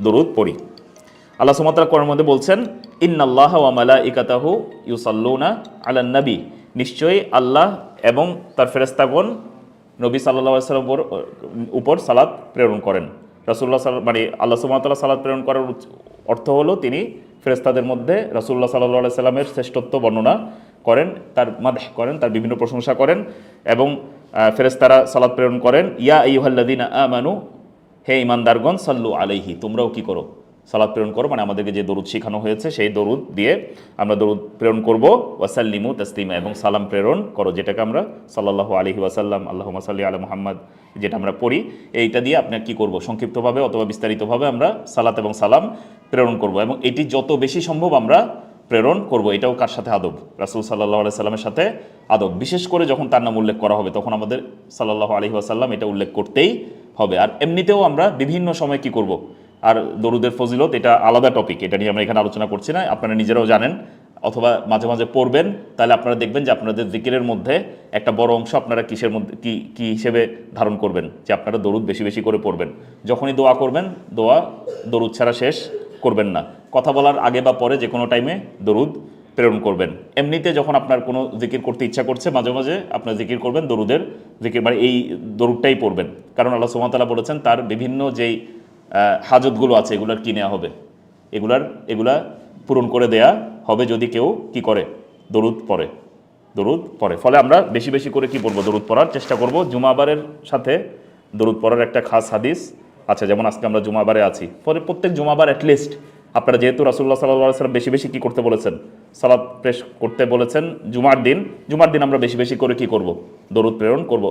দরুদ পড়ি। আল্লাহ সুবহানাহু ওয়া তাআলা কোরআনের মধ্যে বলছেন, ইন্নাল্লাহা ওয়া মালাইকাতাহু ইউসাল্লুনা আলান নবী, নিশ্চয়ই আল্লাহ এবং তার ফেরেশতাগণ নবী সাল্লাল্লাহু আলাইহি ওয়াসাল্লামের উপর সালাত প্রেরণ করেন। রাসূলুল্লাহ মানে আল্লাহ সুবহানাহু ওয়া তাআলা সালাত প্রেরণ করার অর্থ হলো তিনি ফেরেশতাদের মধ্যে রাসূলুল্লাহ সাল্লাল্লাহু আলাইহি সাল্লামের শ্রেষ্ঠত্ব বর্ণনা করেন, তার মাদহ করেন, তার বিভিন্ন প্রশংসা করেন এবং ফেরেশতারা সালাত প্রেরণ করেন। ইয়া আইয়ুহাল্লাযীনা আমানু, হে ঈমানদারগণ, সাল্লু আলাইহি, তোমরাও কি করো, সালাত প্রেরণ করো, মানে আমাদেরকে যে দরুদ শেখানো হয়েছে সেই দরুদ দিয়ে আমরা দরুদ প্রেরণ করব। ওয়াসাল্লিমু তাসলিমা, এবং সালাম প্রেরণ করো, যেটাকে আমরা সাল্লাল্লাহু আলাইহি ওয়াসাল্লাম, আল্লাহুম্মা সাল্লি আলা মুহাম্মদ, যেটা আমরা পড়ি, এইটা দিয়ে আপনার কি করব, সংক্ষিপ্তভাবে অথবা বিস্তারিতভাবে আমরা সালাত এবং সালাম প্রেরণ করব, এবং এটি যত বেশি সম্ভব আমরা প্রেরণ করব। এটাও কার সাথে আদব, রাসূল সাল্লাল্লাহু আলাইহি সাল্লামের সাথে আদব। বিশেষ করে যখন তার নাম উল্লেখ করা হবে তখন আমাদের সাল্লাল্লাহু আলাইহি ওয়াসাল্লাম এটা উল্লেখ করতেই হবে। আর এমনিতেও আমরা বিভিন্ন সময় কি করব, আর দরুদের ফজিলত এটা আলাদা টপিক, এটা নিয়ে আমরা এখানে আলোচনা করছি না, আপনারা নিজেরাও জানেন, অথবা মাঝে মাঝে পড়বেন, তাহলে আপনারা দেখবেন যে আপনাদের জিকিরের মধ্যে একটা বড় অংশ আপনারা কিসের মধ্যে কি হিসেবে ধারণ করবেন, যে আপনারা দরুদ বেশি বেশি করে পড়বেন। যখনই দোয়া করবেন, দরুদ ছাড়া শেষ করবেন না। কথা বলার আগে বা পরে যে কোনো টাইমে দরুদ প্রেরণ করবেন। এমনিতে যখন আপনার কোনো জিকির করতে ইচ্ছা করছে, মাঝে মাঝে আপনার জিকির করবেন, দরুদের জিকির, মানে এই দরুদটাই পড়বেন, কারণ আল্লাহ সুবহানাহু ওয়া তাআলা বলেছেন তার বিভিন্ন যেই হাজতগুলো আছে এগুলার কি নেওয়া হবে, এগুলা পূরণ করে দেয়া হবে যদি কেউ কি করে, দরুদ পড়ে। ফলে আমরা বেশি বেশি করে কি পড়বো, দরুদ পড়ার চেষ্টা করব। জুমাবারের সাথে দরুদ পড়ার একটা খাস হাদিস আছে, যেমন আজকে আমরা জুমাবারে আছি, ফলে প্রত্যেক জুমাবার অ্যাটলিস্ট আপনারা, যেহেতু রাসূলুল্লাহ সাল্লাল্লাহু আলাইহি ওয়াসাল্লাম বেশি বেশি কি করতে বলেছেন, সালাত পেশ করতে বলেছেন জুমার দিন আমরা বেশি বেশি করে কি করব, দরুদ প্রেরণ করব।